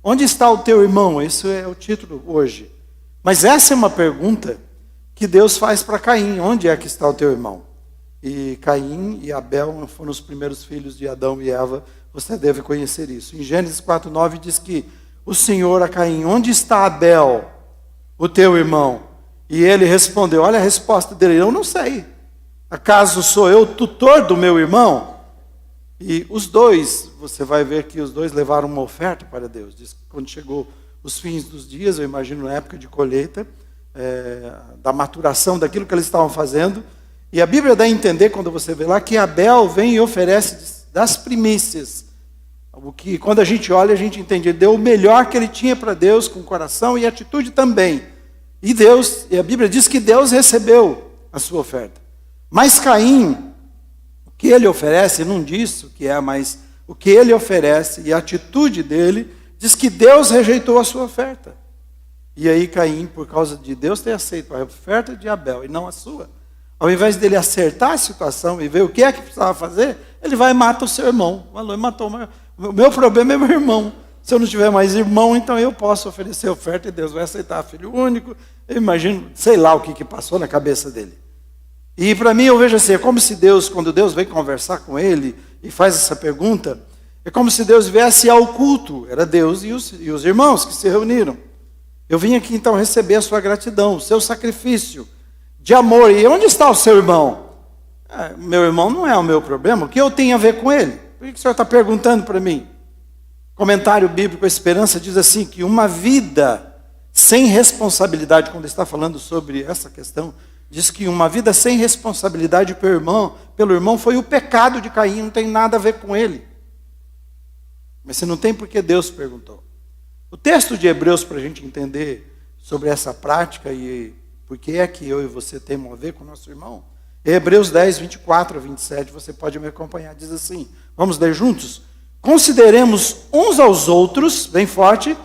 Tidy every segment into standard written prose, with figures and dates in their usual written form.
onde está o teu irmão? Esse é o título hoje. Mas essa é uma pergunta que Deus faz para Caim. Onde é que está o teu irmão? E Caim e Abel foram os primeiros filhos de Adão e Eva. Você deve conhecer isso. Em Gênesis 4:9 diz que o Senhor a Caim: onde está Abel, o teu irmão? E ele respondeu, olha a resposta dele: eu não sei. Acaso sou eu tutor do meu irmão? E os dois, você vai ver que os dois levaram uma oferta para Deus. Diz que quando chegou os fins dos dias, eu imagino na época de colheita, da maturação daquilo que eles estavam fazendo, e a Bíblia dá a entender, quando você vê lá, que Abel vem e oferece das primícias. O que, quando a gente olha, a gente entende, ele deu o melhor que ele tinha para Deus, com coração e atitude também. E a Bíblia diz que Deus recebeu a sua oferta. Mas Caim, o que ele oferece, não diz o que é, mas o que ele oferece e a atitude dele, diz que Deus rejeitou a sua oferta. E aí Caim, por causa de Deus ter aceito a oferta de Abel e não a sua, ao invés dele acertar a situação e ver o que é que precisava fazer, ele vai e mata o seu irmão. O meu problema é meu irmão. Se eu não tiver mais irmão, então eu posso oferecer oferta e Deus vai aceitar, filho único. Eu imagino, sei lá o que passou na cabeça dele. E para mim eu vejo assim, é como se Deus, quando Deus vem conversar com ele e faz essa pergunta, é como se Deus viesse ao culto. Era Deus e os irmãos que se reuniram. Eu vim aqui então receber a sua gratidão, o seu sacrifício de amor. E onde está o seu irmão? Meu irmão não é o meu problema. O que eu tenho a ver com ele? Por que o senhor está perguntando para mim? Comentário bíblico, a Esperança diz assim, que uma vida sem responsabilidade, quando está falando sobre essa questão, diz que uma vida sem responsabilidade pelo irmão foi o pecado de Caim, não tem nada a ver com ele. Mas se não tem, porque Deus perguntou. O texto de Hebreus, para a gente entender sobre essa prática e por que é que eu e você temos a ver com o nosso irmão, Hebreus 10, 24 a 27, você pode me acompanhar, diz assim, vamos ler juntos? Consideremos uns aos outros, bem forte,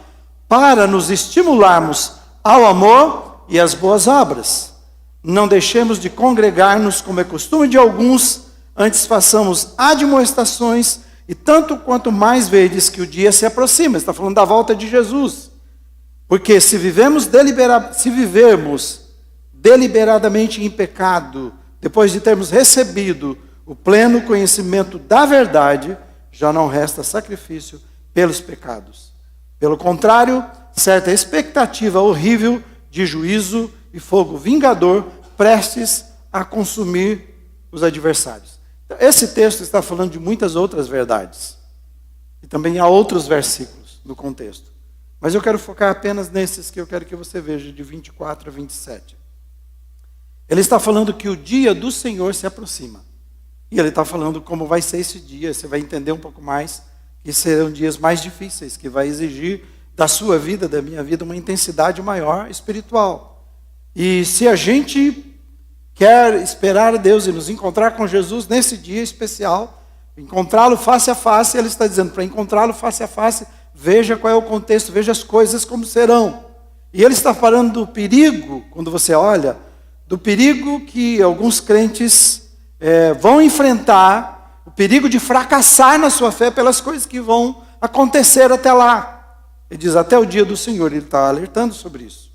para nos estimularmos ao amor e às boas obras. Não deixemos de congregar-nos como é costume de alguns, antes façamos admoestações, e tanto quanto mais vedes que o dia se aproxima. Está falando da volta de Jesus. Porque se vivermos deliberadamente em pecado, depois de termos recebido o pleno conhecimento da verdade, já não resta sacrifício pelos pecados. Pelo contrário, certa expectativa horrível de juízo e fogo vingador, prestes a consumir os adversários. Esse texto está falando de muitas outras verdades. E também há outros versículos no contexto. Mas eu quero focar apenas nesses que eu quero que você veja, de 24 a 27. Ele está falando que o dia do Senhor se aproxima. E ele está falando como vai ser esse dia. Você vai entender um pouco mais que serão dias mais difíceis, que vai exigir da sua vida, da minha vida, uma intensidade maior espiritual. E se a gente quer esperar a Deus e nos encontrar com Jesus nesse dia especial, encontrá-lo face a face, ele está dizendo, para encontrá-lo face a face, veja qual é o contexto, veja as coisas como serão. E ele está falando do perigo, quando você olha, do perigo que alguns crentes vão enfrentar, o perigo de fracassar na sua fé pelas coisas que vão acontecer até lá. Ele diz, até o dia do Senhor, ele está alertando sobre isso.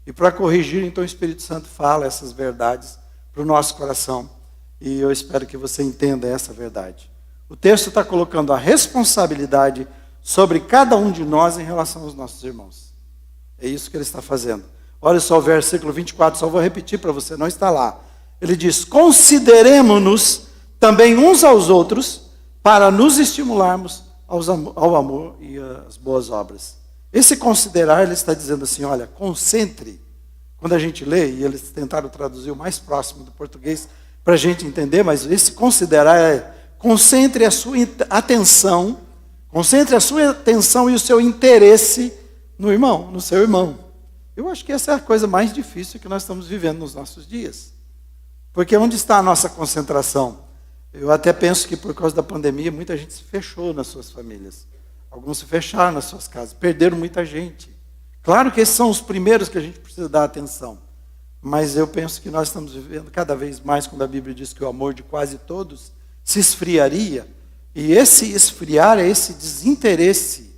E para corrigir, então o Espírito Santo fala essas verdades para o nosso coração. E eu espero que você entenda essa verdade. O texto está colocando a responsabilidade sobre cada um de nós em relação aos nossos irmãos. É isso que ele está fazendo. Olha só o versículo 24, só vou repetir para você, não está lá. Ele diz, consideremo-nos também uns aos outros para nos estimularmos ao amor e às boas obras. Esse considerar, ele está dizendo assim, olha, concentre. Quando a gente lê, e eles tentaram traduzir o mais próximo do português para a gente entender, mas esse considerar concentre a sua atenção e o seu interesse no irmão, no seu irmão. Eu acho que essa é a coisa mais difícil que nós estamos vivendo nos nossos dias. Porque onde está a nossa concentração? Eu até penso que por causa da pandemia, muita gente se fechou nas suas famílias. Alguns se fecharam nas suas casas, perderam muita gente. Claro que esses são os primeiros que a gente precisa dar atenção. Mas eu penso que nós estamos vivendo cada vez mais, quando a Bíblia diz que o amor de quase todos se esfriaria. E esse esfriar é esse desinteresse,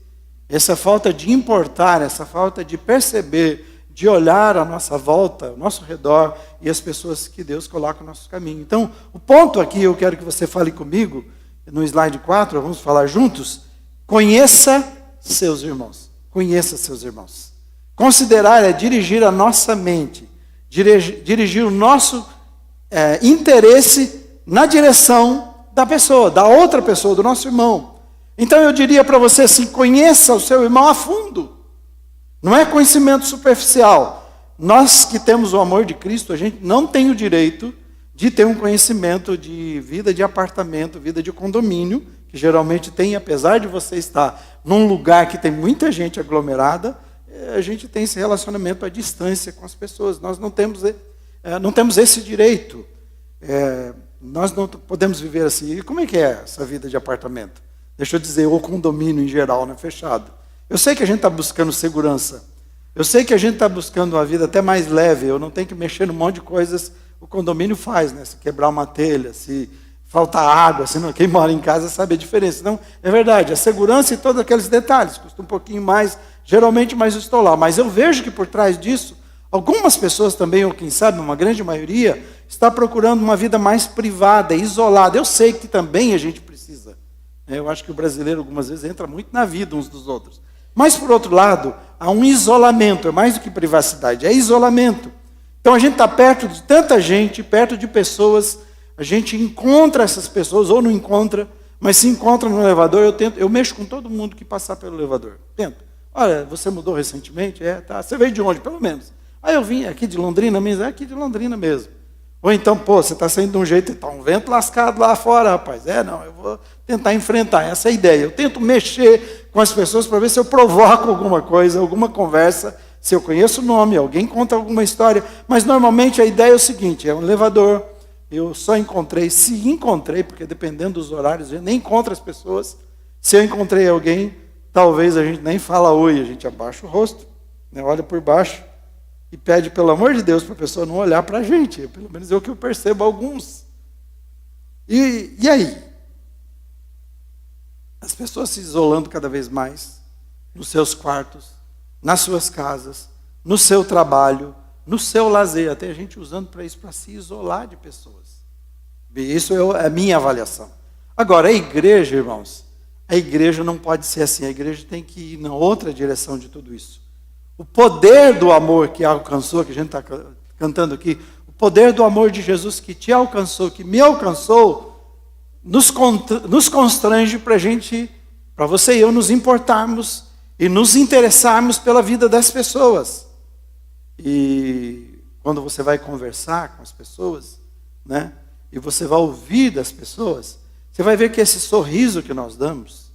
essa falta de importar, essa falta de perceber, de olhar à nossa volta, ao nosso redor e as pessoas que Deus coloca no nosso caminho. Então, o ponto aqui, eu quero que você fale comigo, no slide 4, vamos falar juntos. Conheça seus irmãos. Conheça seus irmãos. Considerar é dirigir a nossa mente, dirigir o nosso interesse na direção da pessoa, da outra pessoa, do nosso irmão. Então eu diria para você assim, conheça o seu irmão a fundo. Não é conhecimento superficial. Nós que temos o amor de Cristo, a gente não tem o direito de ter um conhecimento de vida de apartamento, vida de condomínio, que geralmente tem, apesar de você estar num lugar que tem muita gente aglomerada, a gente tem esse relacionamento à distância com as pessoas. Nós não temos esse direito. Nós não podemos viver assim. E como é que é essa vida de apartamento? Deixa eu dizer, ou condomínio em geral, né, fechado. Eu sei que a gente está buscando segurança. Eu sei que a gente está buscando uma vida até mais leve. Eu não tenho que mexer num monte de coisas. O condomínio faz, né? Se quebrar uma telha, se faltar água, quem mora em casa sabe a diferença. Então, é verdade, a segurança e todos aqueles detalhes. Custa um pouquinho mais, geralmente, mas eu estou lá. Mas eu vejo que por trás disso, algumas pessoas também, ou quem sabe, uma grande maioria, está procurando uma vida mais privada, isolada. Eu sei que também a gente precisa. Eu acho que o brasileiro, algumas vezes, entra muito na vida uns dos outros. Mas, por outro lado, há um isolamento, é mais do que privacidade, é isolamento. Então, a gente está perto de tanta gente, perto de pessoas, a gente encontra essas pessoas, ou não encontra, mas se encontra no elevador, eu mexo com todo mundo que passar pelo elevador. Tento. Olha, você mudou recentemente? Tá. Você veio de onde, pelo menos? Eu vim aqui de Londrina mesmo, aqui de Londrina mesmo. Ou então, você está saindo de um jeito e está um vento lascado lá fora, rapaz. Não, eu vou tentar enfrentar, essa é a ideia. Eu tento mexer com as pessoas para ver se eu provoco alguma coisa, alguma conversa, se eu conheço o nome, alguém conta alguma história. Mas normalmente a ideia é o seguinte, é um elevador, eu só encontrei, se encontrei, porque dependendo dos horários, a gente nem encontra as pessoas. Se eu encontrei alguém, talvez a gente nem fala oi, a gente abaixa o rosto, né, olha por baixo, e pede, pelo amor de Deus, para a pessoa não olhar para a gente. Pelo menos é o que eu percebo alguns. E aí? As pessoas se isolando cada vez mais, nos seus quartos, nas suas casas, no seu trabalho, no seu lazer. Até a gente usando para isso, para se isolar de pessoas. Isso é a minha avaliação. Agora, a igreja, irmãos, a igreja não pode ser assim. A igreja tem que ir na outra direção de tudo isso. O poder do amor que alcançou, que a gente está cantando aqui, o poder do amor de Jesus que te alcançou, que me alcançou, nos constrange para você e eu nos importarmos e nos interessarmos pela vida das pessoas. E quando você vai conversar com as pessoas, né, e você vai ouvir das pessoas, você vai ver que esse sorriso que nós damos,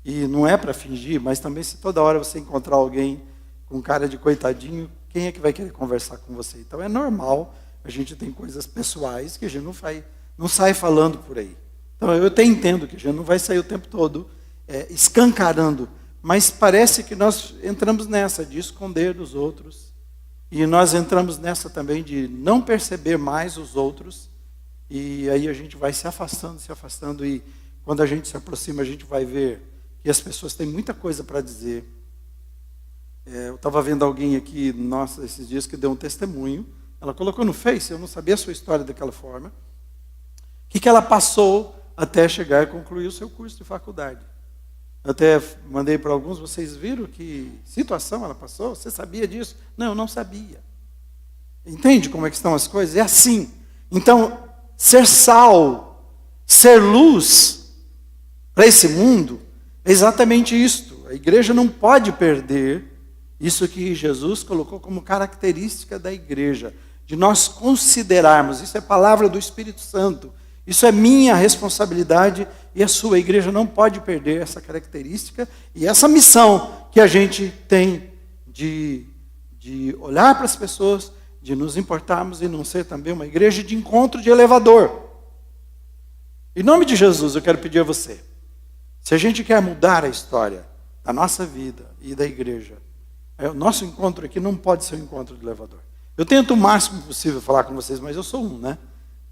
e não é para fingir, mas também se toda hora você encontrar alguém com cara de coitadinho, quem é que vai querer conversar com você? Então é normal, a gente tem coisas pessoais que a gente não sai falando por aí. Então eu até entendo que a gente não vai sair o tempo todo escancarando, mas parece que nós entramos nessa de esconder dos outros, e nós entramos nessa também de não perceber mais os outros, e aí a gente vai se afastando, e quando a gente se aproxima, a gente vai ver que as pessoas têm muita coisa para dizer. Eu estava vendo alguém aqui, esses dias, que deu um testemunho. Ela colocou no Face, eu não sabia a sua história daquela forma. O que ela passou até chegar e concluir o seu curso de faculdade. Eu até mandei para alguns, vocês viram que situação ela passou? Você sabia disso? Não, eu não sabia. Entende como é que estão as coisas? É assim. Então, ser sal, ser luz para esse mundo, é exatamente isto. A igreja não pode perder isso que Jesus colocou como característica da igreja, de nós considerarmos, isso é palavra do Espírito Santo, isso é minha responsabilidade e a sua. Igreja não pode perder essa característica e essa missão que a gente tem de olhar para as pessoas, de nos importarmos e não ser também uma igreja de encontro de elevador. Em nome de Jesus, eu quero pedir a você, se a gente quer mudar a história da nossa vida e da igreja, o nosso encontro aqui não pode ser um encontro de elevador. Eu tento o máximo possível falar com vocês, mas eu sou né?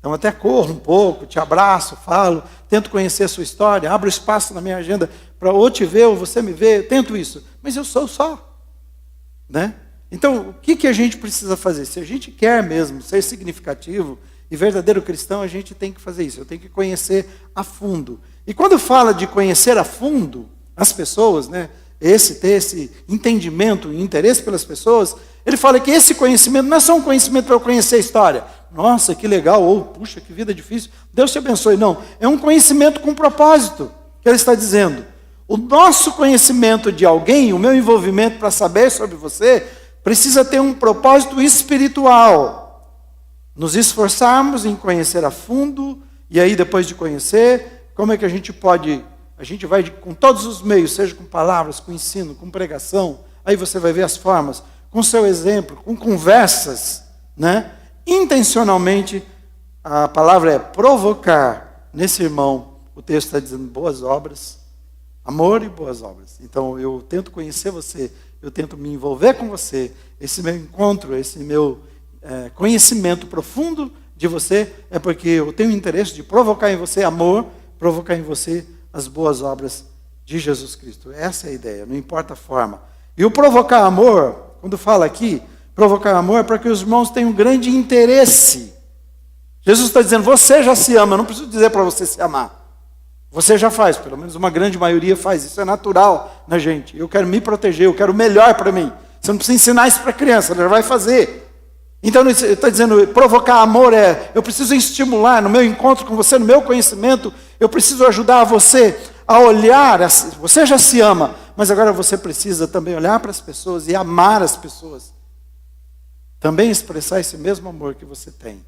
Então até corro um pouco, te abraço, falo, tento conhecer a sua história, abro espaço na minha agenda para ou te ver ou você me ver, tento isso. Mas eu sou só. Né? Então, o que a gente precisa fazer? Se a gente quer mesmo ser significativo e verdadeiro cristão, a gente tem que fazer isso. Eu tenho que conhecer a fundo. E quando fala de conhecer a fundo as pessoas, né, ter esse entendimento e interesse pelas pessoas, ele fala que esse conhecimento não é só um conhecimento para eu conhecer a história. Nossa, que legal, ou puxa, que vida difícil. Deus te abençoe. Não, é um conhecimento com propósito, que ele está dizendo. O nosso conhecimento de alguém, o meu envolvimento para saber sobre você, precisa ter um propósito espiritual. Nos esforçarmos em conhecer a fundo, e aí depois de conhecer, como é que a gente pode... A gente vai com todos os meios, seja com palavras, com ensino, com pregação, aí você vai ver as formas, com seu exemplo, com conversas, né? Intencionalmente, a palavra é provocar nesse irmão, o texto está dizendo boas obras, amor e boas obras. Então eu tento conhecer você, eu tento me envolver com você, esse meu encontro, esse meu conhecimento profundo de você, é porque eu tenho interesse de provocar em você amor, provocar em você as boas obras de Jesus Cristo. Essa é a ideia, não importa a forma. E o provocar amor, quando fala aqui, provocar amor é para que os irmãos tenham um grande interesse. Jesus está dizendo, você já se ama, eu não preciso dizer para você se amar. Você já faz, pelo menos uma grande maioria faz, isso é natural na gente. Eu quero me proteger, eu quero o melhor para mim. Você não precisa ensinar isso para a criança, ela já vai fazer. Então ele está dizendo, provocar amor eu preciso estimular no meu encontro com você, no meu conhecimento, eu preciso ajudar você a olhar, você já se ama, mas agora você precisa também olhar para as pessoas e amar as pessoas. Também expressar esse mesmo amor que você tem.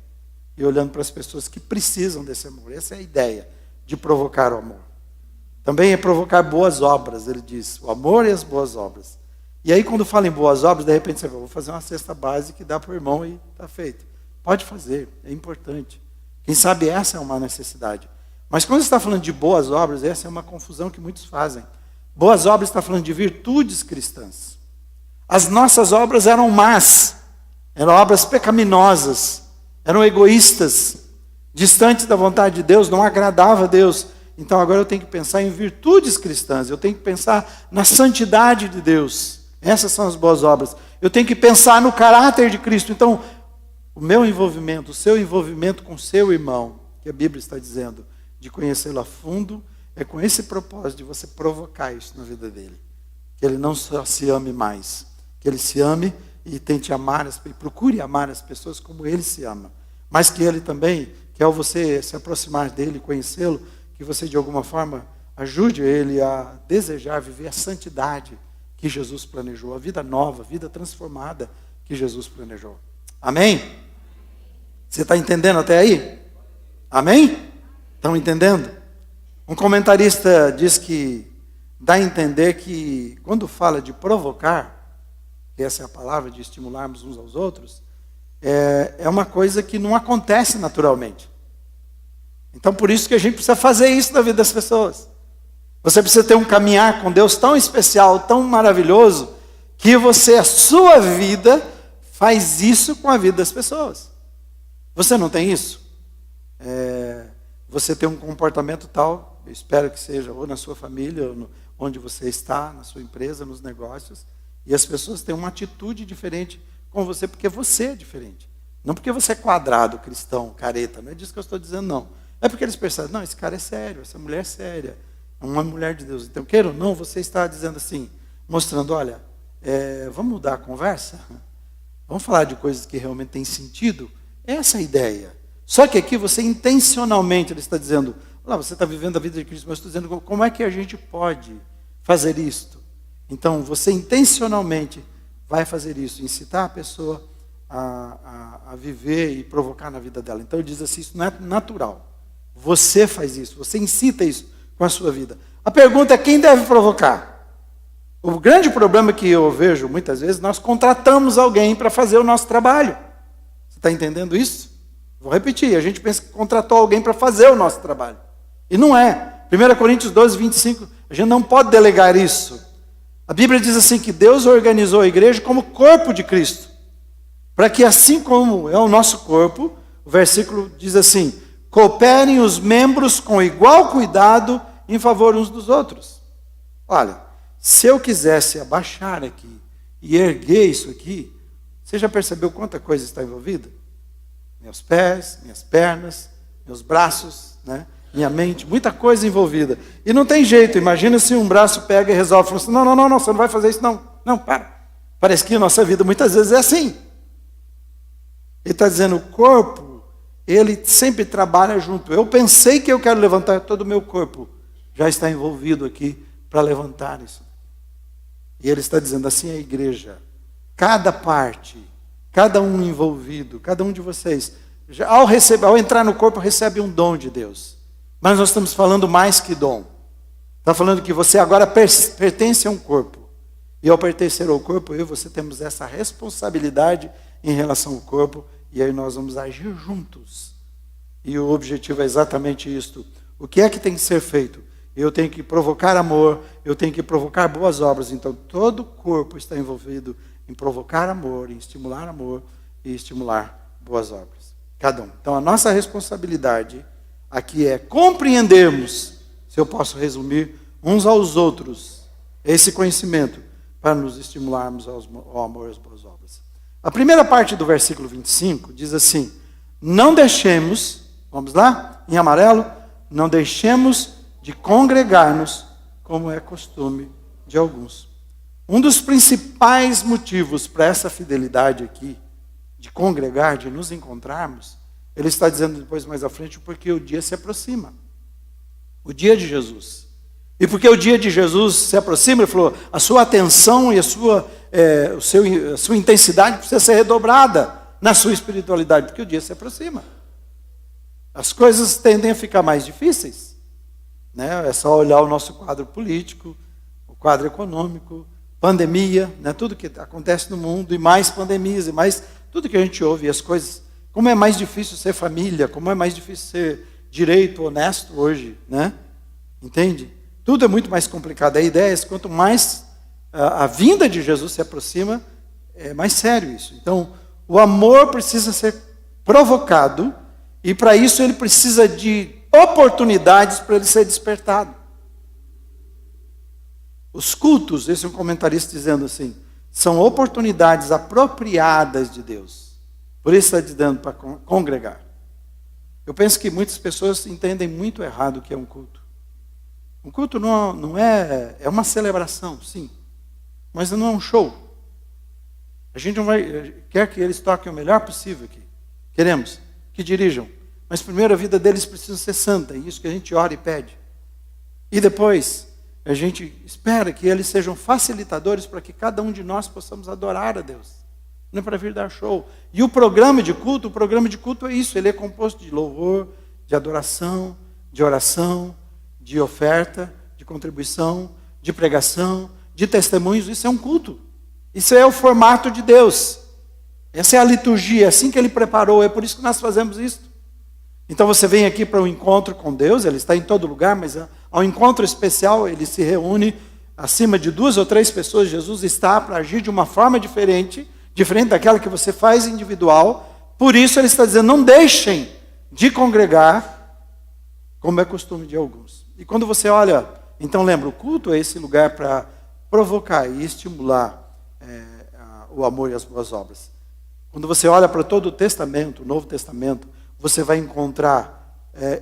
E olhando para as pessoas que precisam desse amor. Essa é a ideia de provocar o amor. Também é provocar boas obras, ele diz, o amor e as boas obras. E aí quando fala em boas obras, de repente você fala, vou fazer uma cesta básica que dá para o irmão e está feito. Pode fazer, é importante. Quem sabe essa é uma necessidade. Mas quando você está falando de boas obras, essa é uma confusão que muitos fazem. Boas obras está falando de virtudes cristãs. As nossas obras eram más, eram obras pecaminosas, eram egoístas, distantes da vontade de Deus, não agradava a Deus. Então agora eu tenho que pensar em virtudes cristãs, eu tenho que pensar na santidade de Deus. Essas são as boas obras. Eu tenho que pensar no caráter de Cristo. Então, o meu envolvimento, o seu envolvimento com o seu irmão, que a Bíblia está dizendo, de conhecê-lo a fundo, é com esse propósito de você provocar isso na vida dele. Que ele não só se ame mais, que ele se ame e tente amar, e procure amar as pessoas como ele se ama. Mas que ele também, que ao você se aproximar dele, conhecê-lo, que você de alguma forma ajude ele a desejar viver a santidade que Jesus planejou, a vida nova, a vida transformada que Jesus planejou. Amém? Você está entendendo até aí? Amém? Estão entendendo? Um comentarista diz que dá a entender que quando fala de provocar, que essa é a palavra de estimularmos uns aos outros, é uma coisa que não acontece naturalmente. Então por isso que a gente precisa fazer isso na vida das pessoas. Você precisa ter um caminhar com Deus tão especial, tão maravilhoso, que você, a sua vida, faz isso com a vida das pessoas. Você não tem isso? Você tem um comportamento tal, eu espero que seja ou na sua família, ou onde você está, na sua empresa, nos negócios, e as pessoas têm uma atitude diferente com você, porque você é diferente. Não porque você é quadrado, cristão, careta, não é disso que eu estou dizendo, não. É porque eles percebem, não, esse cara é sério, essa mulher é séria. Uma mulher de Deus. Então, queira ou não, você está dizendo assim, mostrando, olha, vamos mudar a conversa? Vamos falar de coisas que realmente têm sentido? Essa é a ideia. Só que aqui você intencionalmente, ele está dizendo, olha, você está vivendo a vida de Cristo, mas eu estou dizendo, como é que a gente pode fazer isto? Então, você intencionalmente vai fazer isso, incitar a pessoa a viver e provocar na vida dela. Então, ele diz assim, isso não é natural. Você faz isso, você incita isso com a sua vida. A pergunta é quem deve provocar? O grande problema que eu vejo muitas vezes, nós contratamos alguém para fazer o nosso trabalho. Você está entendendo isso? Vou repetir, a gente pensa que contratou alguém para fazer o nosso trabalho. E não é. 1 Coríntios 12, 25, a gente não pode delegar isso. A Bíblia diz assim que Deus organizou a igreja como corpo de Cristo. Para que assim como é o nosso corpo, o versículo diz assim: cooperem os membros com igual cuidado em favor uns dos outros. Olha, se eu quisesse abaixar aqui e erguer isso aqui, você já percebeu quanta coisa está envolvida? Meus pés, minhas pernas, meus braços, né? Minha mente, muita coisa envolvida. E não tem jeito, imagina se um braço pega e resolve, fala assim, não, você não vai fazer isso não. Não, para. Parece que a nossa vida muitas vezes é assim. Ele está dizendo, o corpo, ele sempre trabalha junto. Eu pensei que eu quero levantar todo o meu corpo, já está envolvido aqui para levantar isso. E ele está dizendo assim, a igreja, cada parte, cada um envolvido, cada um de vocês, ao entrar no corpo, recebe um dom de Deus. Mas nós estamos falando mais que dom. Está falando que você agora pertence a um corpo. E ao pertencer ao corpo, eu e você temos essa responsabilidade em relação ao corpo. E aí nós vamos agir juntos. E o objetivo é exatamente isto. O que é que tem que ser feito? Eu tenho que provocar amor, eu tenho que provocar boas obras. Então todo o corpo está envolvido em provocar amor, em estimular amor e estimular boas obras. Cada um. Então a nossa responsabilidade aqui é compreendermos, se eu posso resumir, uns aos outros, esse conhecimento, para nos estimularmos ao amor e às boas obras. A primeira parte do versículo 25 diz assim, não deixemos, vamos lá, em amarelo, não deixemos de congregar-nos, como é costume de alguns. Um dos principais motivos para essa fidelidade aqui, de congregar, de nos encontrarmos, ele está dizendo depois mais à frente, porque o dia se aproxima. O dia de Jesus. E porque o dia de Jesus se aproxima, ele falou, a sua atenção e a sua intensidade precisa ser redobrada na sua espiritualidade, porque o dia se aproxima. As coisas tendem a ficar mais difíceis. Né? É só olhar o nosso quadro político, o quadro econômico, pandemia, né? Tudo que acontece no mundo, e mais pandemias, e mais tudo que a gente ouve, e as coisas. Como é mais difícil ser família, como é mais difícil ser direito, honesto hoje, né? Entende? Tudo é muito mais complicado. A ideia é que quanto mais a vinda de Jesus se aproxima, é mais sério isso. Então, o amor precisa ser provocado, e para isso ele precisa de oportunidades para ele ser despertado. Os cultos, esse é um comentarista dizendo assim, são oportunidades apropriadas de Deus. Por isso está dizendo para congregar. Eu penso que muitas pessoas entendem muito errado o que é um culto. Um culto não é uma celebração, sim, mas não é um show. A gente não quer que eles toquem o melhor possível aqui. Queremos que dirijam. Mas primeiro a vida deles precisa ser santa, e isso que a gente ora e pede. E depois a gente espera que eles sejam facilitadores para que cada um de nós possamos adorar a Deus. Não é para vir dar show. E o programa de culto é isso, ele é composto de louvor, de adoração, de oração, de oferta, de contribuição, de pregação, de testemunhos. Isso é um culto. Isso é o formato de Deus. Essa é a liturgia, é assim que ele preparou, é por isso que nós fazemos isso. Então você vem aqui para um encontro com Deus, ele está em todo lugar, mas ao encontro especial ele se reúne acima de 2 ou 3 pessoas. Jesus está para agir de uma forma diferente daquela que você faz individual. Por isso ele está dizendo, não deixem de congregar, como é costume de alguns. E quando você olha, então lembra, o culto é esse lugar para provocar e estimular o amor e as boas obras. Quando você olha para todo o Testamento, o Novo Testamento, você vai encontrar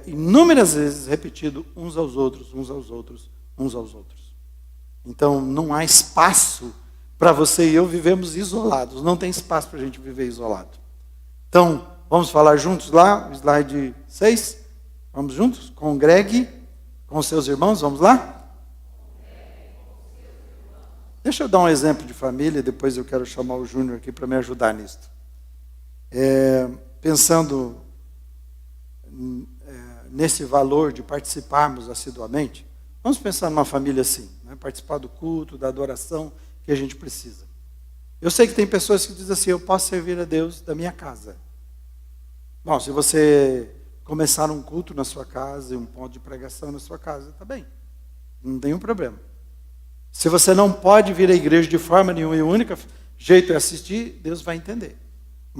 inúmeras vezes repetido uns aos outros, uns aos outros, uns aos outros. Então não há espaço para você e eu vivemos isolados. Não tem espaço para a gente viver isolado. Então, vamos falar juntos lá, slide 6. Vamos juntos? Congregue com seus irmãos, vamos lá? Deixa eu dar um exemplo de família, depois eu quero chamar o Júnior aqui para me ajudar nisso. Pensando nesse valor de participarmos assiduamente, vamos pensar numa família assim, né? Participar do culto, da adoração que a gente precisa. Eu sei que tem pessoas que dizem assim, eu posso servir a Deus da minha casa. Bom, se você começar um culto na sua casa e um ponto de pregação na sua casa, está bem. Não tem um problema. Se você não pode vir à igreja de forma nenhuma e o único jeito é assistir, Deus vai entender.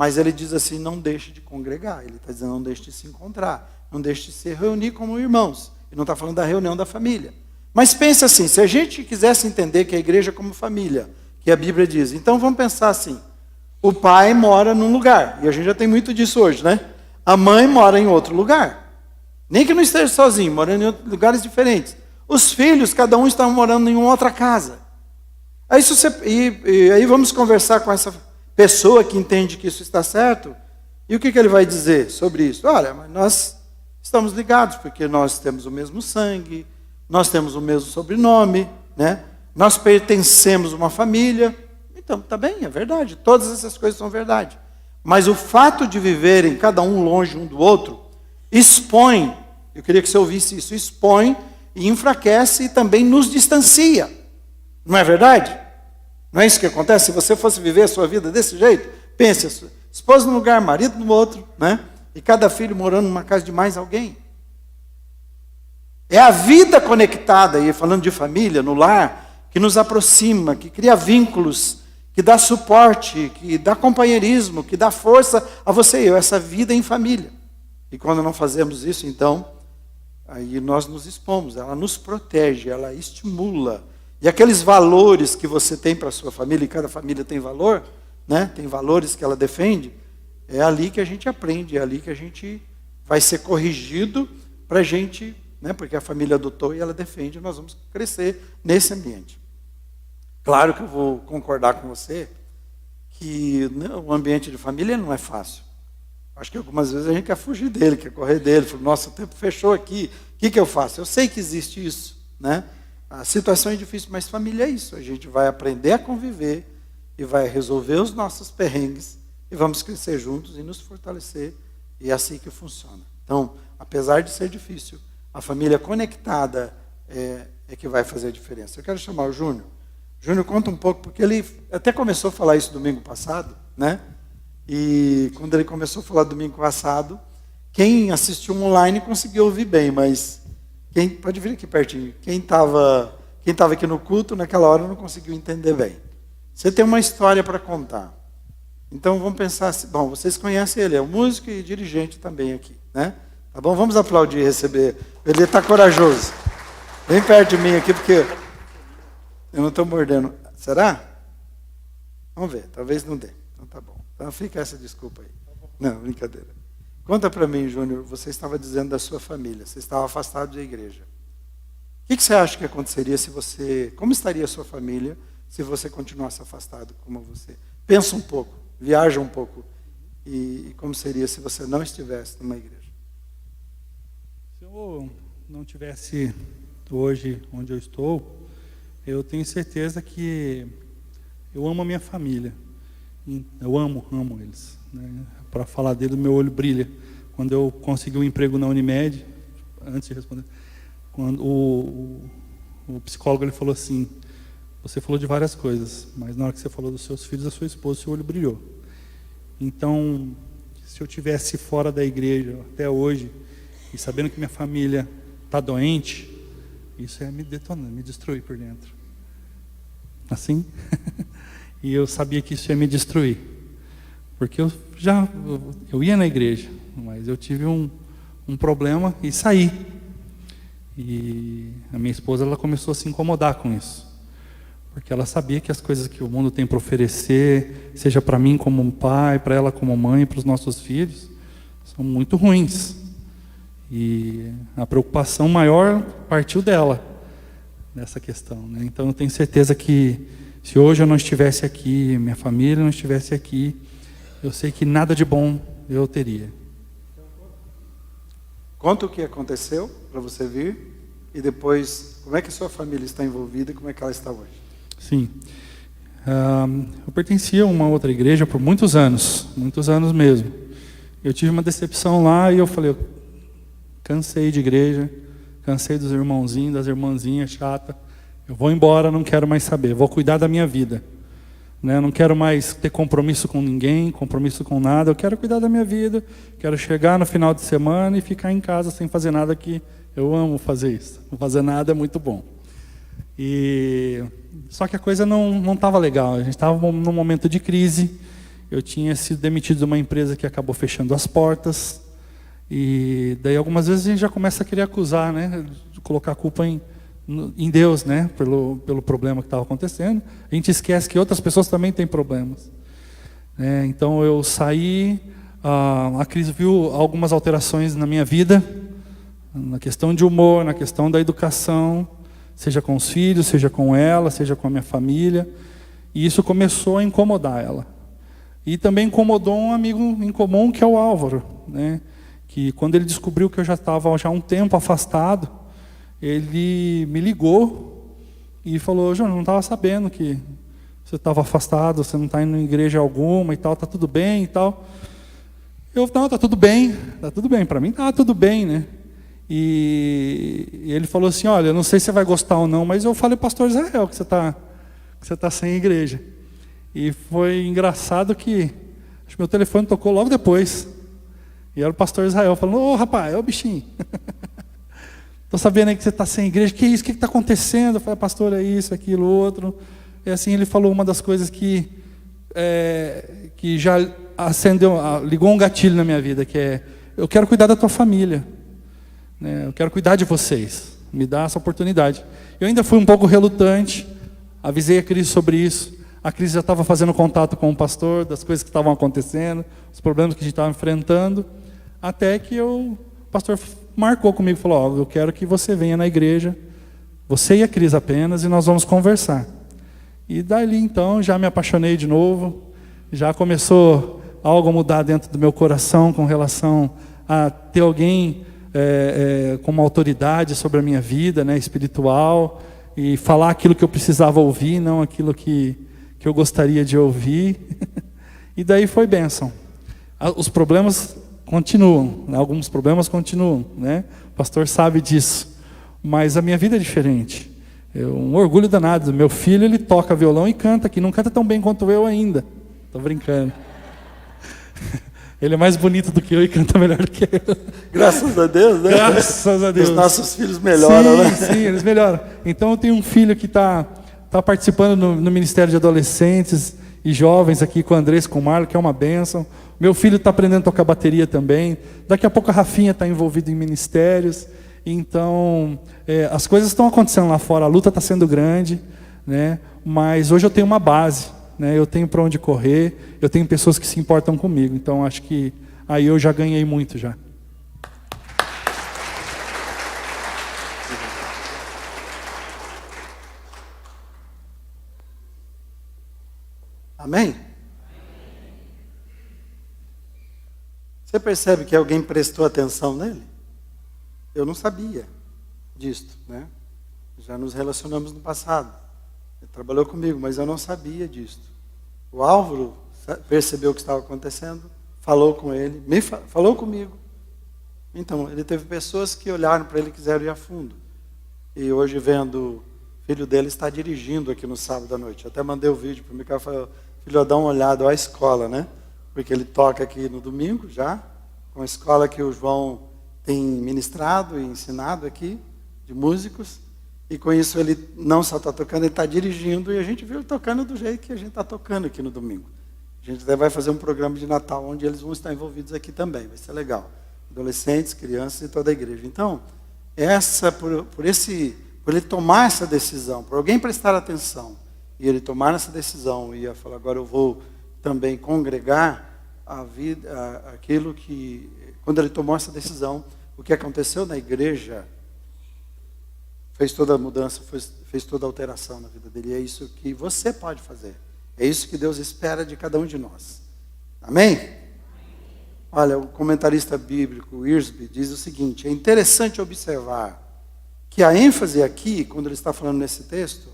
Mas ele diz assim, não deixe de congregar. Ele está dizendo, não deixe de se encontrar. Não deixe de se reunir como irmãos. Ele não está falando da reunião da família. Mas pense assim, se a gente quisesse entender que a igreja é como família, que a Bíblia diz, então vamos pensar assim, o pai mora num lugar, e a gente já tem muito disso hoje, né? A mãe mora em outro lugar. Nem que não esteja sozinho, morando em lugares diferentes. Os filhos, cada um está morando em uma outra casa. Aí, aí vamos conversar com essa pessoa que entende que isso está certo, e o que ele vai dizer sobre isso? Olha, mas nós estamos ligados, porque nós temos o mesmo sangue, nós temos o mesmo sobrenome, né? Nós pertencemos a uma família. Então, está bem, é verdade. Todas essas coisas são verdade. Mas o fato de viverem cada um longe um do outro, expõe, eu queria que você ouvisse isso, expõe e enfraquece e também nos distancia. Não é verdade? Não é isso que acontece? Se você fosse viver a sua vida desse jeito, pense, a sua esposa num lugar, marido no outro, né? E cada filho morando numa casa de mais alguém. É a vida conectada, e falando de família, no lar, que nos aproxima, que cria vínculos, que dá suporte, que dá companheirismo, que dá força a você e eu, essa vida em família. E quando não fazemos isso, então, aí nós nos expomos, ela nos protege, ela estimula. E aqueles valores que você tem para a sua família, e cada família tem valor, né? Tem valores que ela defende, é ali que a gente aprende, é ali que a gente vai ser corrigido para a gente, né? Porque a família adotou e ela defende, nós vamos crescer nesse ambiente. Claro que eu vou concordar com você que o ambiente de família não é fácil. Acho que algumas vezes a gente quer fugir dele, quer correr dele. Fala, nossa, o tempo fechou aqui, o que eu faço? Eu sei que existe isso, né? A situação é difícil, mas família é isso. A gente vai aprender a conviver e vai resolver os nossos perrengues e vamos crescer juntos e nos fortalecer. E é assim que funciona. Então, apesar de ser difícil, a família conectada é que vai fazer a diferença. Eu quero chamar o Júnior. Júnior, conta um pouco, porque ele até começou a falar isso domingo passado, né? E quando ele começou a falar domingo passado, quem assistiu online conseguiu ouvir bem, mas quem pode vir aqui pertinho, quem estava aqui no culto naquela hora não conseguiu entender bem. Você tem uma história para contar. Então vamos pensar assim, bom, vocês conhecem ele, é um músico e dirigente também aqui, né? Tá bom? Vamos aplaudir e receber. Ele está corajoso. Vem perto de mim aqui, porque eu não estou mordendo. Será? Vamos ver, talvez não dê. Então tá bom. Então fica essa desculpa aí. Não, brincadeira. Conta para mim, Júnior, você estava dizendo da sua família, você estava afastado da igreja. O que você acha que aconteceria se você... Como estaria a sua família se você continuasse afastado como você? Pensa um pouco, viaja um pouco. E como seria se você não estivesse numa igreja? Se eu não estivesse hoje onde eu estou, eu tenho certeza que eu amo a minha família. Eu amo eles. Né? Para falar dele, o meu olho brilha. Quando eu consegui um emprego na Unimed, antes de responder, quando o psicólogo ele falou assim, você falou de várias coisas, mas na hora que você falou dos seus filhos, da sua esposa, seu olho brilhou. Então, se eu estivesse fora da igreja até hoje, e sabendo que minha família está doente, isso é me detonar, me destruir por dentro. Assim? E eu sabia que isso ia me destruir. Porque eu ia na igreja, mas eu tive um problema e saí. E a minha esposa ela começou a se incomodar com isso. Porque ela sabia que as coisas que o mundo tem para oferecer, seja para mim como um pai, para ela como mãe, para os nossos filhos, são muito ruins. E a preocupação maior partiu dela, nessa questão, né? Então eu tenho certeza que se hoje eu não estivesse aqui, minha família não estivesse aqui, eu sei que nada de bom eu teria. Conta o que aconteceu para você vir e depois como é que a sua família está envolvida e como é que ela está hoje. Sim. Eu pertencia a uma outra igreja por muitos anos mesmo. Eu tive uma decepção lá e eu falei, eu cansei de igreja, cansei dos irmãozinhos, das irmãzinhas chata. Eu vou embora, não quero mais saber, vou cuidar da minha vida. Né? Não quero mais ter compromisso com ninguém, compromisso com nada. Eu quero cuidar da minha vida, quero chegar no final de semana e ficar em casa sem fazer nada, que eu amo fazer isso. Não fazer nada é muito bom. Só que a coisa não estava legal, a gente estava num momento de crise eu tinha sido demitido de uma empresa que acabou fechando as portas. E daí algumas vezes a gente já começa a querer acusar, né? Colocar a culpa em Deus, né? Pelo problema que estava acontecendo. A gente esquece que outras pessoas também têm problemas. Então eu saí, a Cris viu algumas alterações na minha vida, na questão de humor, na questão da educação, seja com os filhos, seja com ela, seja com a minha família. E isso começou a incomodar ela. E também incomodou um amigo em comum, que é o Álvaro, né? Que quando ele descobriu que eu já estava há um tempo afastado, ele me ligou e falou: João, não estava sabendo que você estava afastado, você não está indo em igreja alguma e tal, está tudo bem e tal. Eu, não, está tudo bem, para mim está tudo bem, né? E ele falou assim: olha, eu não sei se você vai gostar ou não, mas eu falei para o pastor Israel que você está sem igreja. E foi engraçado que acho que meu telefone tocou logo depois. E era o pastor Israel falando: ô rapaz, é o bichinho. Estou sabendo aí que você está sem igreja, que isso, o que está acontecendo? Eu falei: pastor, é isso, aquilo, outro. E assim ele falou uma das coisas que já ligou um gatilho na minha vida, que é: eu quero cuidar da tua família, né? Eu quero cuidar de vocês, me dá essa oportunidade. Eu ainda fui um pouco relutante, avisei a Cris sobre isso. A Cris já estava fazendo contato com o pastor, das coisas que estavam acontecendo, os problemas que a gente estava enfrentando, até que o pastor marcou comigo e falou: eu quero que você venha na igreja, você e a Cris apenas, e nós vamos conversar. E dali então já me apaixonei de novo, já começou algo a mudar dentro do meu coração com relação a ter alguém com uma autoridade sobre a minha vida, né, espiritual, e falar aquilo que eu precisava ouvir, não aquilo que eu gostaria de ouvir. E daí foi bênção. Os problemas continuam, né? Alguns problemas continuam, né? O pastor sabe disso, mas a minha vida é diferente. Um orgulho danado. Meu filho, ele toca violão e canta, que não canta tão bem quanto eu ainda. Estou brincando. Ele é mais bonito do que eu e canta melhor do que eu. Graças a Deus, né? Graças a Deus. Os nossos filhos melhoram, sim, né? Sim, eles melhoram. Então eu tenho um filho que está participando no Ministério de Adolescentes e Jovens aqui com o Andrés, com o Marlon, que é uma bênção. Meu filho está aprendendo a tocar bateria também. Daqui a pouco a Rafinha está envolvida em ministérios. Então, as coisas estão acontecendo lá fora, a luta está sendo grande, né? Mas hoje eu tenho uma base, né? Eu tenho para onde correr, eu tenho pessoas que se importam comigo. Então, acho que aí eu já ganhei muito já. Amém? Você percebe que alguém prestou atenção nele? Eu não sabia disto, né? Já nos relacionamos no passado. Ele trabalhou comigo, mas eu não sabia disto. O Álvaro percebeu o que estava acontecendo, falou com ele, falou comigo. Então, ele teve pessoas que olharam para ele e quiseram ir a fundo. E hoje, vendo, o filho dele está dirigindo aqui no sábado à noite. Eu até mandei o vídeo para o Micael e falei: filho, dá uma olhada à escola, né? Porque ele toca aqui no domingo já, com a escola que o João tem ministrado e ensinado aqui, de músicos. E com isso ele não só está tocando, ele está dirigindo, e a gente viu ele tocando do jeito que a gente está tocando aqui no domingo. A gente até vai fazer um programa de Natal, onde eles vão estar envolvidos aqui também, vai ser legal. Adolescentes, crianças e toda a igreja. Então, por ele tomar essa decisão, por alguém prestar atenção, e ele tomar essa decisão, e ia falar: agora eu vou também congregar a vida, aquilo que, quando ele tomou essa decisão, o que aconteceu na igreja fez toda a mudança, fez toda a alteração na vida dele. E é isso que você pode fazer. É isso que Deus espera de cada um de nós. Amém? Olha, o comentarista bíblico Wiersbe diz o seguinte: é interessante observar que a ênfase aqui, quando ele está falando nesse texto,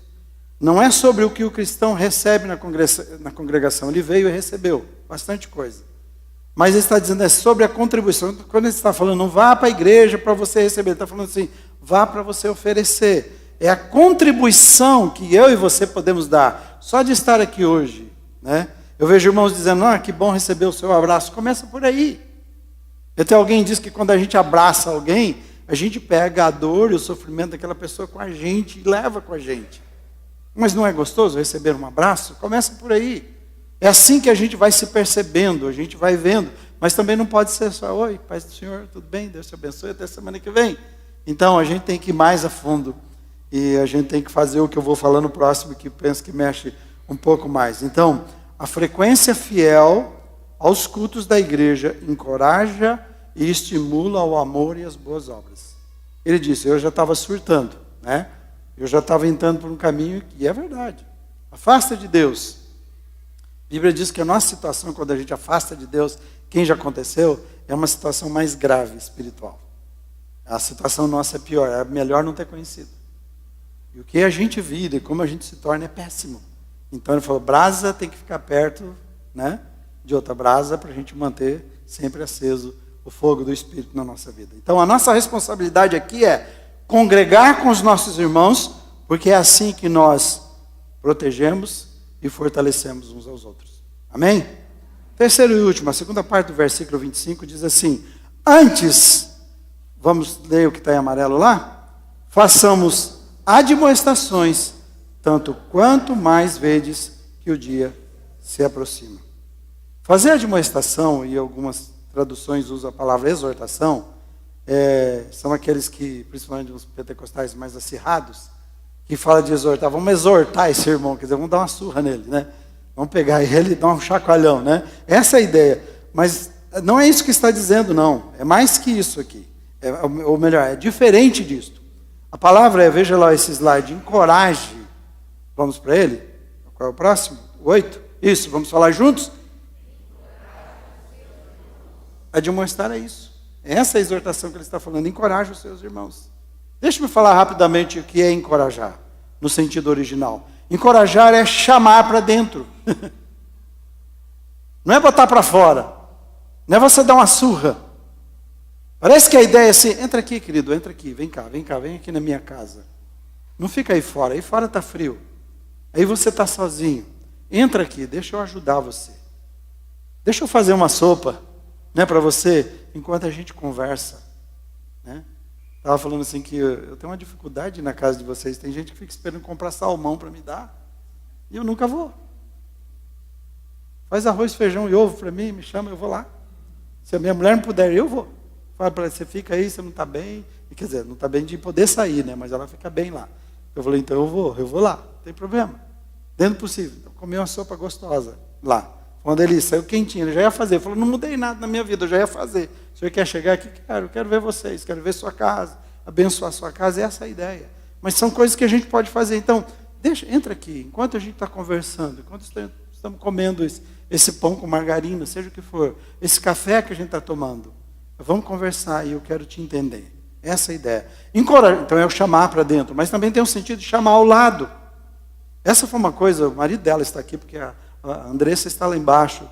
não é sobre o que o cristão recebe na congregação. Ele veio e recebeu bastante coisa. Mas ele está dizendo sobre a contribuição. Quando ele está falando, não vá para a igreja para você receber. Ele está falando assim, vá para você oferecer. É a contribuição que eu e você podemos dar. Só de estar aqui hoje, né? Eu vejo irmãos dizendo: que bom receber o seu abraço. Começa por aí. Até alguém diz que quando a gente abraça alguém, a gente pega a dor e o sofrimento daquela pessoa com a gente e leva com a gente. Mas não é gostoso receber um abraço? Começa por aí. É assim que a gente vai se percebendo, a gente vai vendo. Mas também não pode ser só, oi, paz do Senhor, tudo bem? Deus te abençoe, até semana que vem. Então, a gente tem que ir mais a fundo. E a gente tem que fazer o que eu vou falar no próximo, que penso que mexe um pouco mais. Então, a frequência fiel aos cultos da igreja encoraja e estimula ao amor e às boas obras. Ele disse, eu já estava surtando, né? Eu já estava entrando por um caminho, e é verdade. Afasta de Deus. A Bíblia diz que a nossa situação, quando a gente afasta de Deus, quem já aconteceu, é uma situação mais grave espiritual. A situação nossa é pior, é melhor não ter conhecido. E o que a gente vira e como a gente se torna é péssimo. Então ele falou, brasa tem que ficar perto, né, de outra brasa para a gente manter sempre aceso o fogo do Espírito na nossa vida. Então a nossa responsabilidade aqui é congregar com os nossos irmãos, porque é assim que nós protegemos e fortalecemos uns aos outros. Amém? Terceiro e último, a segunda parte do versículo 25 diz assim, antes, vamos ler o que está em amarelo lá? Façamos admoestações, tanto quanto mais vedes que o dia se aproxima. Fazer admoestação, e algumas traduções usam a palavra exortação, são aqueles que, principalmente os pentecostais mais acirrados, que falam de exortar, vamos exortar esse irmão, quer dizer, vamos dar uma surra nele, né? Vamos pegar ele e dar um chacoalhão, né? Essa é a ideia. Mas não é isso que está dizendo, não. É mais que isso aqui. Ou melhor, é diferente disso. A palavra é, veja lá esse slide, encoraje. Vamos para ele? Qual é o próximo? 8? Isso, vamos falar juntos? Admoestar é isso. Essa é a exortação que ele está falando. Encoraje os seus irmãos. Deixa-me falar rapidamente o que é encorajar, no sentido original. Encorajar é chamar para dentro. Não é botar para fora. Não é você dar uma surra. Parece que a ideia é assim, entra aqui, querido, entra aqui, vem cá, vem aqui na minha casa. Não fica aí fora está frio. Aí você está sozinho. Entra aqui, deixa eu ajudar você. Deixa eu fazer uma sopa, né, para você, enquanto a gente conversa. Né? Estava falando assim que eu tenho uma dificuldade na casa de vocês. Tem gente que fica esperando comprar salmão para me dar. E eu nunca vou. Faz arroz, feijão e ovo para mim, me chama, eu vou lá. Se a minha mulher não puder, eu vou. Fala para ela, você fica aí, você não está bem. E, quer dizer, não está bem de poder sair, né? Mas ela fica bem lá. Eu falei, então eu vou lá, não tem problema. Dentro do possível. Então, comi uma sopa gostosa lá. Foi uma delícia, saiu quentinha, ele já ia fazer. Falou, não mudei nada na minha vida, eu já ia fazer. O senhor quer chegar aqui? Quero ver vocês, quero ver sua casa, abençoar sua casa, essa é a ideia. Mas são coisas que a gente pode fazer. Então, entra aqui, enquanto a gente está conversando, enquanto estamos comendo esse pão com margarina, seja o que for, esse café que a gente está tomando, vamos conversar e eu quero te entender. Essa é a ideia. Encorajar, então é o chamar para dentro, mas também tem um sentido de chamar ao lado. Essa foi uma coisa, o marido dela está aqui, porque a Andressa está lá embaixo,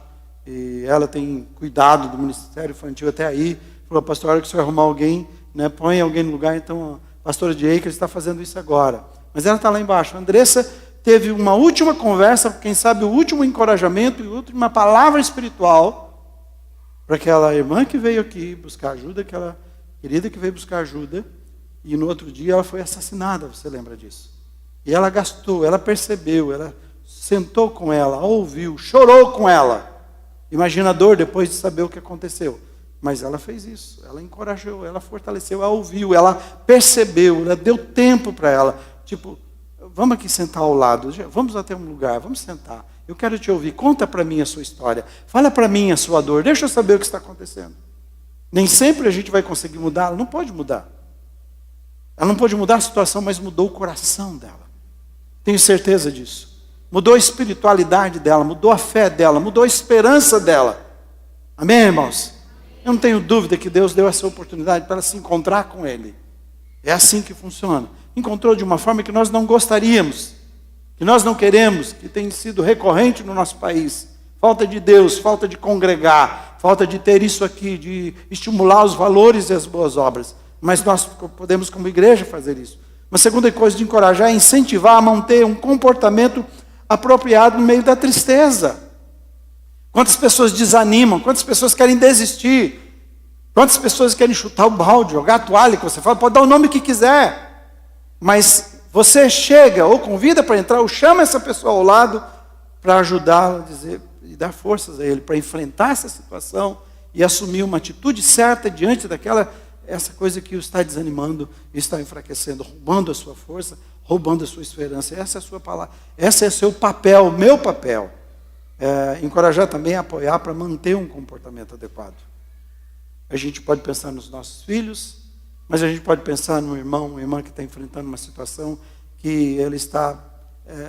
e ela tem cuidado do ministério infantil até aí. Falou, pastor, a hora que o senhor arrumar alguém, né, põe alguém no lugar. Então a pastora de Acre está fazendo isso agora. Mas ela está lá embaixo. A Andressa teve uma última conversa, quem sabe o último encorajamento e última palavra espiritual para aquela irmã que veio aqui buscar ajuda, aquela querida que veio buscar ajuda, e no outro dia ela foi assassinada, você lembra disso? E ela gastou, ela percebeu, ela sentou com ela, ouviu, chorou com ela. Imagina a dor depois de saber o que aconteceu. Mas ela fez isso, ela encorajou, ela fortaleceu, ela ouviu, ela percebeu, ela deu tempo para ela. Tipo, vamos aqui sentar ao lado, vamos até um lugar, vamos sentar. Eu quero te ouvir, conta para mim a sua história. Fala para mim a sua dor, deixa eu saber o que está acontecendo. Nem sempre a gente vai conseguir mudar, ela não pode mudar. Ela não pode mudar a situação, mas mudou o coração dela. Tenho certeza disso. Mudou a espiritualidade dela, mudou a fé dela, mudou a esperança dela. Amém, irmãos? Eu não tenho dúvida que Deus deu essa oportunidade para ela se encontrar com Ele. É assim que funciona. Encontrou de uma forma que nós não gostaríamos, que nós não queremos, que tem sido recorrente no nosso país. Falta de Deus, falta de congregar, falta de ter isso aqui, de estimular os valores e as boas obras. Mas nós podemos, como igreja, fazer isso. Uma segunda coisa de encorajar é incentivar a manter um comportamento apropriado no meio da tristeza. Quantas pessoas desanimam, quantas pessoas querem desistir, quantas pessoas querem chutar o balde, jogar a toalha, que você fala, pode dar o nome que quiser. Mas você chega ou convida para entrar, ou chama essa pessoa ao lado, para ajudá-lo a dizer e dar forças a ele para enfrentar essa situação e assumir uma atitude certa diante essa coisa que o está desanimando, está enfraquecendo, roubando a sua força, roubando a sua esperança. Essa é a sua palavra, esse é o seu papel, o meu papel. Encorajar também, apoiar para manter um comportamento adequado. A gente pode pensar nos nossos filhos, mas a gente pode pensar no irmão, uma irmã que está enfrentando uma situação que ele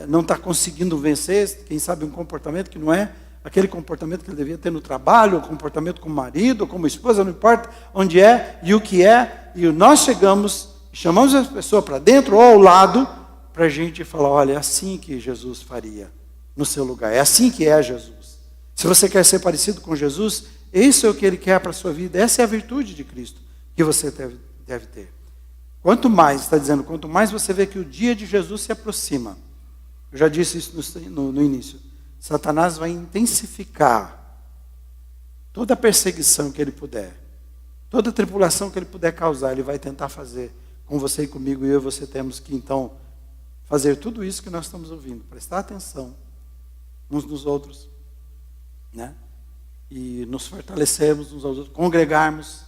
não está conseguindo vencer, quem sabe um comportamento que não é aquele comportamento que ele devia ter no trabalho, o comportamento como marido, ou como esposa, não importa onde é e o que é, e nós chamamos a pessoa para dentro ou ao lado, para a gente falar, olha, é assim que Jesus faria no seu lugar, é assim que é Jesus. Se você quer ser parecido com Jesus, isso é o que Ele quer para a sua vida, essa é a virtude de Cristo que você deve ter. Quanto mais, está dizendo, quanto mais você vê que o dia de Jesus se aproxima, eu já disse isso no início, Satanás vai intensificar toda a perseguição que ele puder, toda a tribulação que ele puder causar, ele vai tentar fazer com você e comigo, e eu e você temos que então fazer tudo isso que nós estamos ouvindo, prestar atenção uns nos outros, né? E nos fortalecermos uns aos outros, congregarmos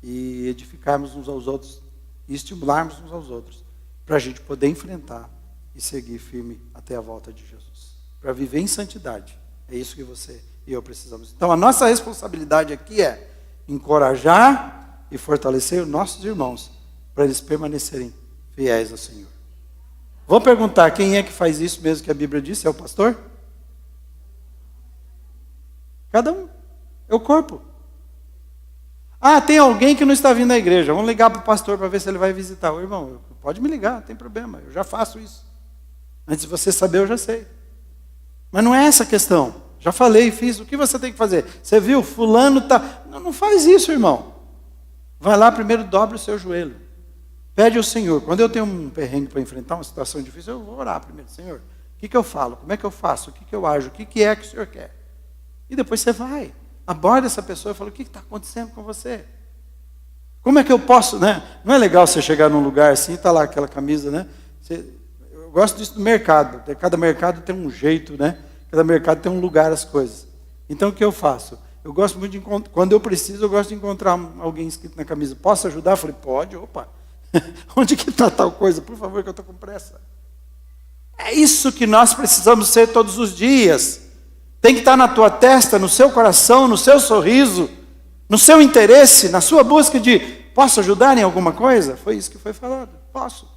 e edificarmos uns aos outros e estimularmos uns aos outros, para a gente poder enfrentar e seguir firme até a volta de Jesus. Para viver em santidade. É isso que você e eu precisamos. Então, a nossa responsabilidade aqui é encorajar e fortalecer os nossos irmãos para eles permanecerem fiéis ao Senhor. Vou perguntar, quem é que faz isso mesmo que a Bíblia disse? É o pastor? Cada um. É o corpo. Tem alguém que não está vindo à igreja. Vamos ligar para o pastor para ver se ele vai visitar. Ô, irmão, pode me ligar, não tem problema. Eu já faço isso. Antes de você saber, eu já sei. Mas não é essa a questão. Já falei, fiz. O que você tem que fazer? Você viu? Fulano está... Não faz isso, irmão. Vai lá, primeiro dobra o seu joelho. Pede ao Senhor. Quando eu tenho um perrengue para enfrentar uma situação difícil, eu vou orar primeiro. Senhor, o que eu falo? Como é que eu faço? O que eu ajo? O que é que o Senhor quer? E depois você vai. Aborda essa pessoa e fala, o que está acontecendo com você? Como é que eu posso, né? Não é legal você chegar num lugar assim, está lá aquela camisa, né? Eu gosto disso no mercado. Cada mercado tem um jeito, né? Cada mercado tem um lugar as coisas. Então o que eu faço? Eu gosto muito de encontrar, quando eu preciso, eu gosto de encontrar alguém escrito na camisa. Posso ajudar? Eu falei, pode, opa. Onde que está tal coisa? Por favor, que eu estou com pressa. É isso que nós precisamos ser todos os dias. Tem que estar na tua testa, no seu coração, no seu sorriso, no seu interesse, na sua busca de, posso ajudar em alguma coisa? Foi isso que foi falado. Posso.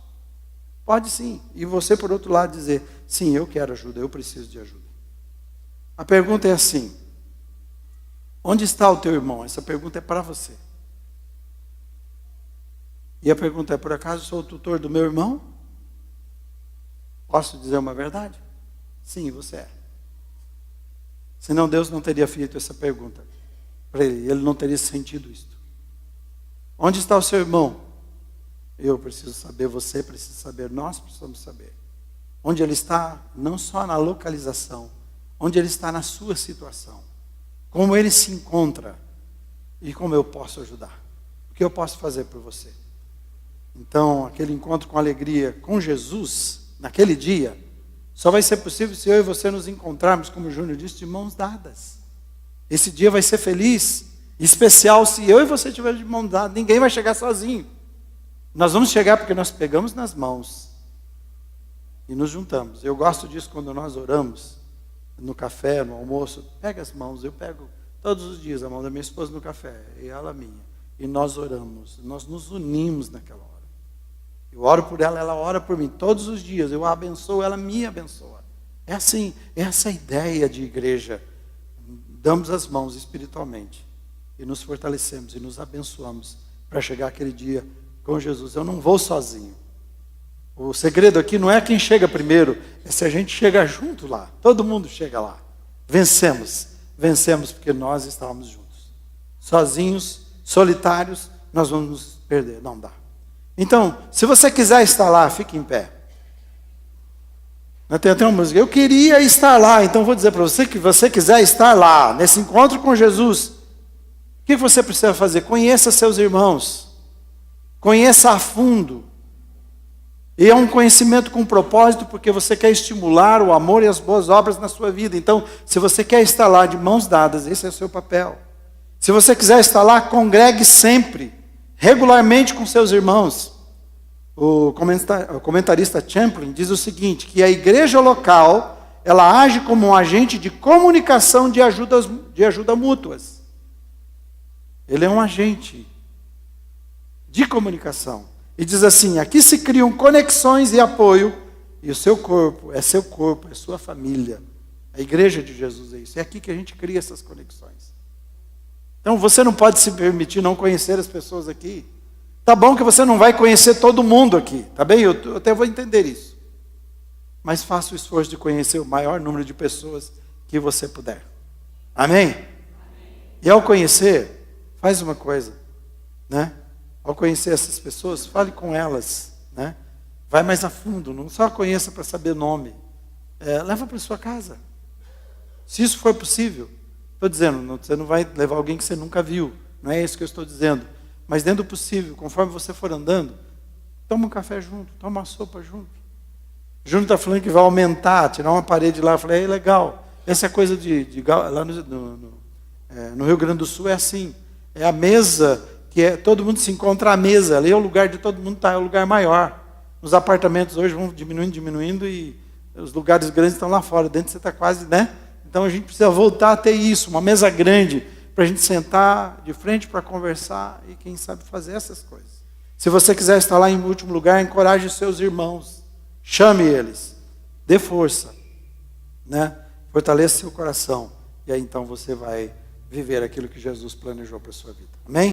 Pode sim. E você, por outro lado, dizer, sim, eu quero ajuda, eu preciso de ajuda. A pergunta é assim, onde está o teu irmão? Essa pergunta é para você. E a pergunta é, por acaso sou o tutor do meu irmão? Posso dizer uma verdade? Sim, você é. Senão Deus não teria feito essa pergunta para ele. Ele não teria sentido isso. Onde está o seu irmão? Eu preciso saber, você precisa saber, nós precisamos saber. Onde ele está, não só na localização, onde ele está na sua situação. Como ele se encontra e como eu posso ajudar. O que eu posso fazer por você? Então, aquele encontro com alegria com Jesus, naquele dia, só vai ser possível se eu e você nos encontrarmos, como o Júnior disse, de mãos dadas. Esse dia vai ser feliz, especial, se eu e você estivermos de mãos dadas. Ninguém vai chegar sozinho. Nós vamos chegar porque nós pegamos nas mãos e nos juntamos. Eu gosto disso quando nós oramos, no café, no almoço. Pega as mãos, eu pego todos os dias a mão da minha esposa no café, e ela a minha. E nós oramos, nós nos unimos naquela hora. Eu oro por ela, ela ora por mim. Todos os dias eu a abençoo, ela me abençoa. É assim, essa é a ideia de igreja. Damos as mãos espiritualmente e nos fortalecemos e nos abençoamos para chegar aquele dia com Jesus. Eu não vou sozinho. O segredo aqui não é quem chega primeiro, é se a gente chega junto lá. Todo mundo chega lá. Vencemos porque nós estávamos juntos. Sozinhos, solitários, nós vamos nos perder. Não dá. Então, se você quiser estar lá, fique em pé. Tem até uma música, eu queria estar lá, então vou dizer para você que você quiser estar lá, nesse encontro com Jesus, o que você precisa fazer? Conheça seus irmãos, conheça a fundo, E é um conhecimento com propósito, porque você quer estimular o amor e as boas obras na sua vida. Então, se você quer estar lá de mãos dadas, esse é o seu papel. Se você quiser estar lá, congregue sempre, regularmente com seus irmãos. O comentarista Champlin diz o seguinte, que a igreja local, ela age como um agente de comunicação de ajuda mútuas. Ele é um agente de comunicação. E diz assim, aqui se criam conexões e apoio, e o seu corpo, é sua família. A igreja de Jesus é isso. É aqui que a gente cria essas conexões. Então você não pode se permitir não conhecer as pessoas aqui. Tá bom que você não vai conhecer todo mundo aqui, tá bem? Eu até vou entender isso. Mas faça o esforço de conhecer o maior número de pessoas que você puder. Amém? E ao conhecer, faz uma coisa, né? Ao conhecer essas pessoas, fale com elas, né? Vai mais a fundo, não só conheça para saber nome. Leva para sua casa. Se isso for possível. Estou dizendo, você não vai levar alguém que você nunca viu. Não é isso que eu estou dizendo. Mas dentro do possível, conforme você for andando, toma um café junto, toma uma sopa junto. Júnior está falando que vai aumentar, tirar uma parede lá. Eu falei, legal. Essa é a coisa lá no Rio Grande do Sul é assim. É a mesa, todo mundo se encontra à mesa. Ali é o lugar de todo mundo estar, é o lugar maior. Os apartamentos hoje vão diminuindo e os lugares grandes estão lá fora. Dentro você está quase, né? Então a gente precisa voltar a ter isso, uma mesa grande, para a gente sentar de frente para conversar e quem sabe fazer essas coisas. Se você quiser estar lá em último lugar, encoraje os seus irmãos. Chame eles. Dê força. Né? Fortaleça seu coração. E aí então você vai viver aquilo que Jesus planejou para a sua vida. Amém?